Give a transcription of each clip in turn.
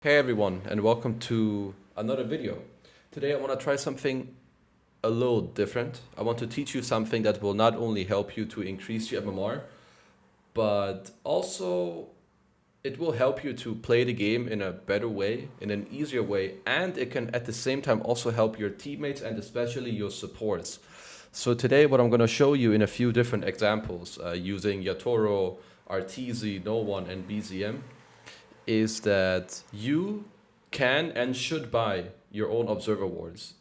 Hey everyone, and welcome to another video. Today I want to try something a little different. I want to teach you something that will not only help you to increase your MMR, but also it will help you to play the game in a better way, in an easier way, and it can at the same time also help your teammates and especially your supports. So today what I'm going to show you in a few different examples using Yatoro, Arteezy, No One, and BZM is that you can and should buy your own observer wards.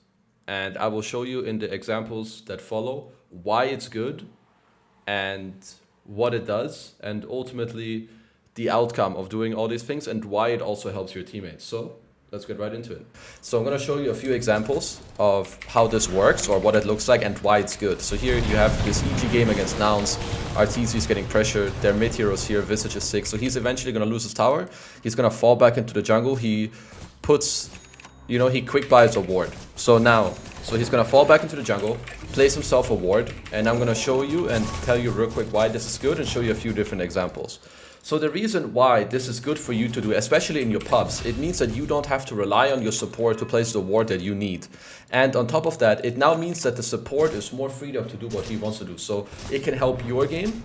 And I will show you in the examples that follow why it's good and what it does, and ultimately the outcome of doing all these things and why it also helps your teammates. So let's get right into it. So I'm going to show you a few examples of how this works or what it looks like and why it's good. So here you have this EG game against Nouns. Arteezy is getting pressured. Their mid heroes here. Visage is 6. So he's eventually going to lose his tower. He's going to fall back into the jungle. He puts, he quick buys a ward. So he's going to fall back into the jungle, place himself a ward, and I'm going to show you and tell you real quick why this is good and show you a few different examples. So the reason why this is good for you to do, especially in your pubs, it means that you don't have to rely on your support to place the ward that you need. And on top of that, it now means that the support is more freed up to do what he wants to do. So it can help your game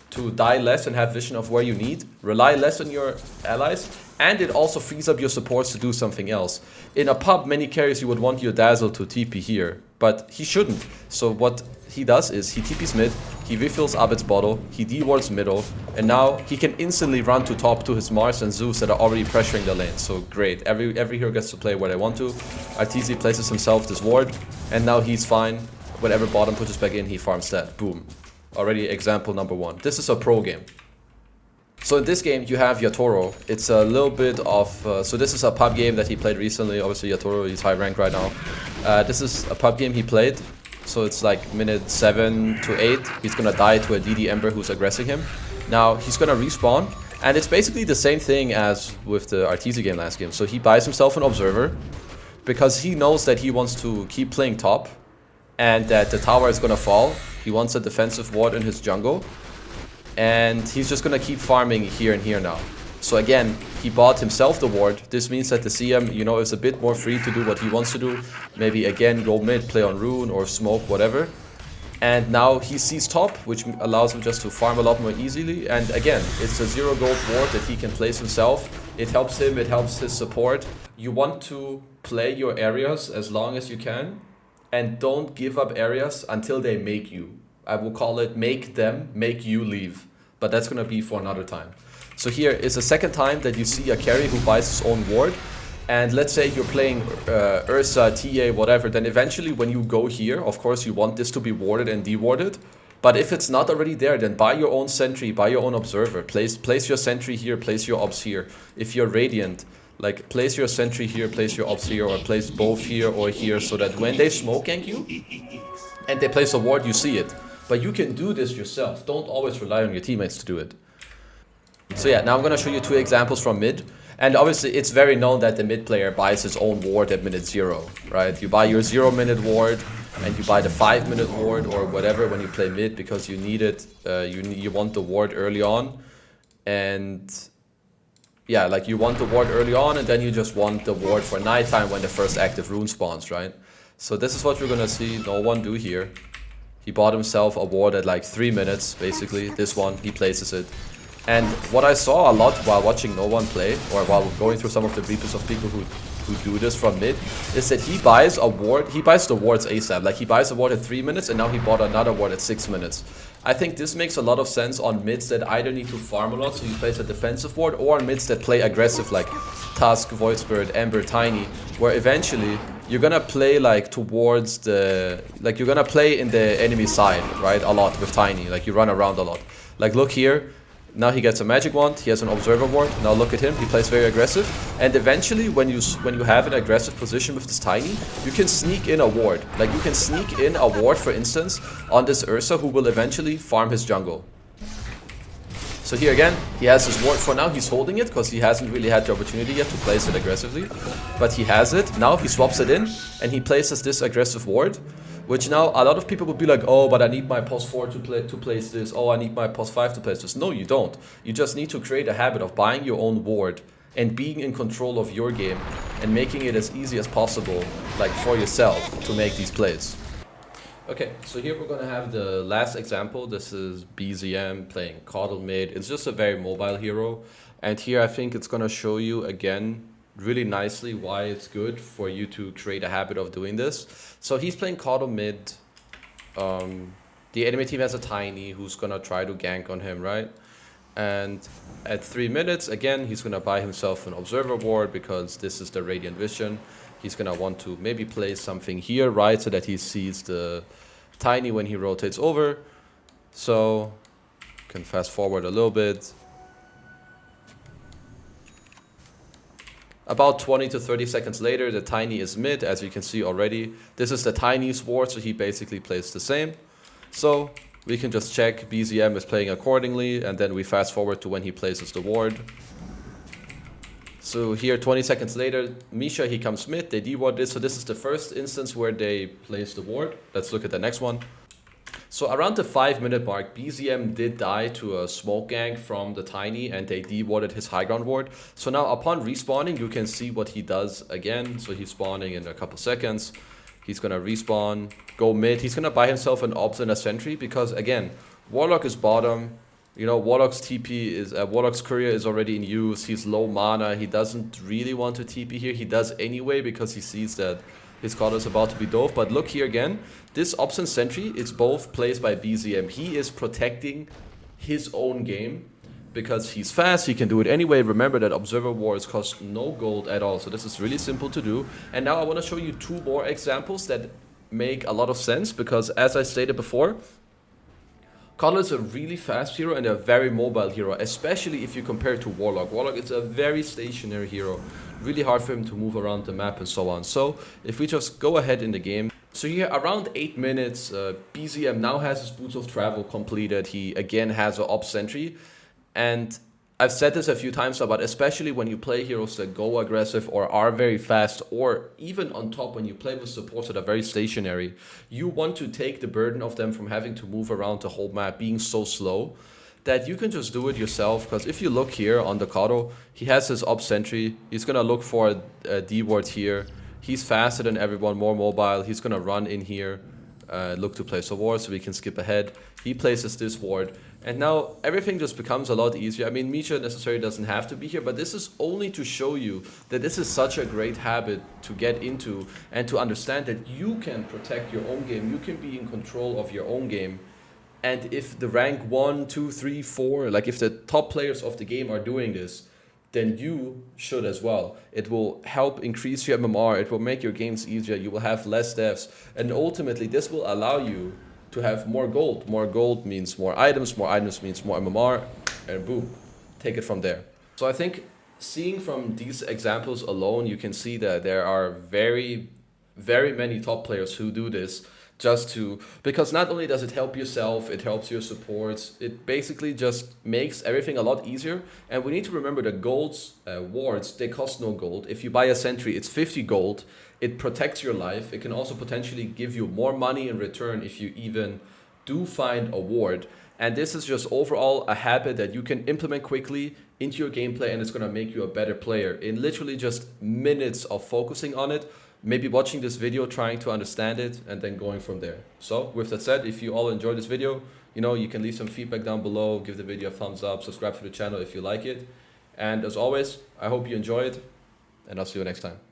to die less and have vision of where you need, rely less on your allies, and it also frees up your supports to do something else. In a pub, many carries you would want your Dazzle to TP here, but he shouldn't. So what he does is he TPs mid, he refills Abed's bottle, he dewards middle, and now he can instantly run to top to his Mars and Zeus that are already pressuring the lane. So great, every hero gets to play where they want to. Arteezy places himself this ward, and now he's fine. Whatever bottom pushes back in, he farms that. Boom. Already example number one. This is a pro game. So in this game you have Yatoro. It's a little bit of, so this is a pub game that he played recently. Obviously Yatoro, he's high rank right now. This is a pub game he played. So it's like minute 7 to 8. He's gonna die to a DD Ember who's aggressing him. Now he's gonna respawn. And it's basically the same thing as with the Arteezy game last game. So he buys himself an observer because he knows that he wants to keep playing top and that the tower is gonna fall. He wants a defensive ward in his jungle. And he's just gonna keep farming here and here now. So again, he bought himself the ward. This means that the CM, is a bit more free to do what he wants to do. Maybe again, go mid, play on rune or smoke, whatever. And now he sees top, which allows him just to farm a lot more easily. And again, it's a 0 gold ward that he can place himself. It helps him, it helps his support. You want to play your areas as long as you can. And don't give up areas until they make you. I will call it make them make you leave. But that's going to be for another time. So here is the second time that you see a carry who buys his own ward. And let's say you're playing Ursa, TA, whatever. Then eventually when you go here, of course you want this to be warded and dewarded. But if it's not already there, then buy your own sentry, buy your own observer. Place your sentry here, place your obs here. If you're Radiant, like place your sentry here, place your obs here, or place both here or here, so that when they smoke gank you and they place a ward, you see it. But you can do this yourself. Don't always rely on your teammates to do it. So yeah, now I'm going to show you 2 examples from mid. And obviously it's very known that the mid player buys his own ward at minute 0, right? You buy your 0-minute ward and you buy the 5-minute ward or whatever when you play mid because you need it. You want the ward early on. And yeah, like you want the ward early on and then you just want the ward for nighttime when the first active rune spawns, right? So this is what we're going to see No One do here. He bought himself a ward at like 3 minutes, basically. This one, he places it. And what I saw a lot while watching No One play, or while going through some of the replays of people who do this from mid, is that he buys a ward, he buys the wards ASAP. Like he buys a ward at 3 minutes and now he bought another ward at 6 minutes. I think this makes a lot of sense on mids that either need to farm a lot, so you place a defensive ward, or on mids that play aggressive like Tusk, Void Spirit, Ember, Tiny, where eventually you're gonna play like towards the, like you're gonna play in the enemy side, right, a lot with Tiny, like you run around a lot. Like look here, now he gets a magic wand, he has an observer ward, now look at him, he plays very aggressive, and eventually when you have an aggressive position with this Tiny, you can sneak in a ward. Like you can sneak in a ward, for instance, on this Ursa who will eventually farm his jungle. So here again, he has his ward. For now, he's holding it because he hasn't really had the opportunity yet to place it aggressively. But he has it. Now he swaps it in and he places this aggressive ward. Which now a lot of people would be like, oh, but I need my pos 4 to place this. Oh, I need my pos 5 to place this. No, you don't. You just need to create a habit of buying your own ward and being in control of your game and making it as easy as possible, like for yourself, to make these plays. Okay, so here we're gonna have the last example. This is BZM playing KheZu mid. It's just a very mobile hero. And here I think it's gonna show you again really nicely why it's good for you to create a habit of doing this. So he's playing KheZu mid. The enemy team has a Tiny who's gonna try to gank on him, right? And at 3 minutes, again, he's gonna buy himself an observer ward because this is the Radiant Vision. He's gonna want to maybe place something here, right? So that he sees the Tiny when he rotates over. So, can fast forward a little bit. About 20 to 30 seconds later, the Tiny is mid, as you can see already. This is the Tiny's ward, so he basically plays the same. So we can just check BZM is playing accordingly, and then we fast forward to when he places the ward. So here 20 seconds later, Misha, he comes mid, they de-ward this. So this is the first instance where they place the ward. Let's look at the next one. So around the 5-minute mark, BZM did die to a smoke gank from the Tiny, and they de-warded his high ground ward. So now upon respawning, you can see what he does again. So he's spawning in a couple seconds. He's gonna respawn, go mid. He's gonna buy himself an Obs and a Sentry because again, Warlock is bottom. You know, Warlock's TP is Warlock's courier is already in use. He's low mana. He doesn't really want to TP here. He does anyway because he sees that his card is about to be dove. But look here again. This Obs and Sentry is both plays by BZM. He is protecting his own game because he's fast. He can do it anyway. Remember that Observer Wards cost no gold at all. So this is really simple to do. And now I want to show you 2 more examples that make a lot of sense because as I stated before, KheZu is a really fast hero and a very mobile hero, especially if you compare it to Warlock. Warlock is a very stationary hero. Really hard for him to move around the map and so on. So if we just go ahead in the game. So here around 8 minutes, BZM now has his Boots of Travel completed. He again has an Op Sentry. And I've said this a few times now, but especially when you play heroes that go aggressive or are very fast, or even on top when you play with supports that are very stationary, you want to take the burden of them from having to move around the whole map, being so slow, that you can just do it yourself. Because if you look here on the KheZu, he has his Op Sentry. He's going to look for a D-ward here. He's faster than everyone, more mobile. He's going to run in here, look to place a ward so we can skip ahead. He places this ward. And now everything just becomes a lot easier. I mean, Misha necessarily doesn't have to be here, but this is only to show you that this is such a great habit to get into and to understand that you can protect your own game. You can be in control of your own game. And if the rank 1, 2, 3, 4, like if the top players of the game are doing this, then you should as well. It will help increase your MMR. It will make your games easier. You will have less deaths. And ultimately, this will allow you to have more gold. More gold means more items means more MMR, and boom, take it from there. So I think seeing from these examples alone, you can see that there are very, very many top players who do this because not only does it help yourself, it helps your supports. It basically just makes everything a lot easier. And we need to remember that wards, they cost no gold. If you buy a Sentry, it's 50 gold. It protects your life. It can also potentially give you more money in return if you even do find a ward. And this is just overall a habit that you can implement quickly into your gameplay, and it's going to make you a better player in literally just minutes of focusing on it, maybe watching this video, trying to understand it, and then going from there. So with that said, if you all enjoyed this video, you can leave some feedback down below, give the video a thumbs up, subscribe to the channel if you like it. And as always, I hope you enjoyed, and I'll see you next time.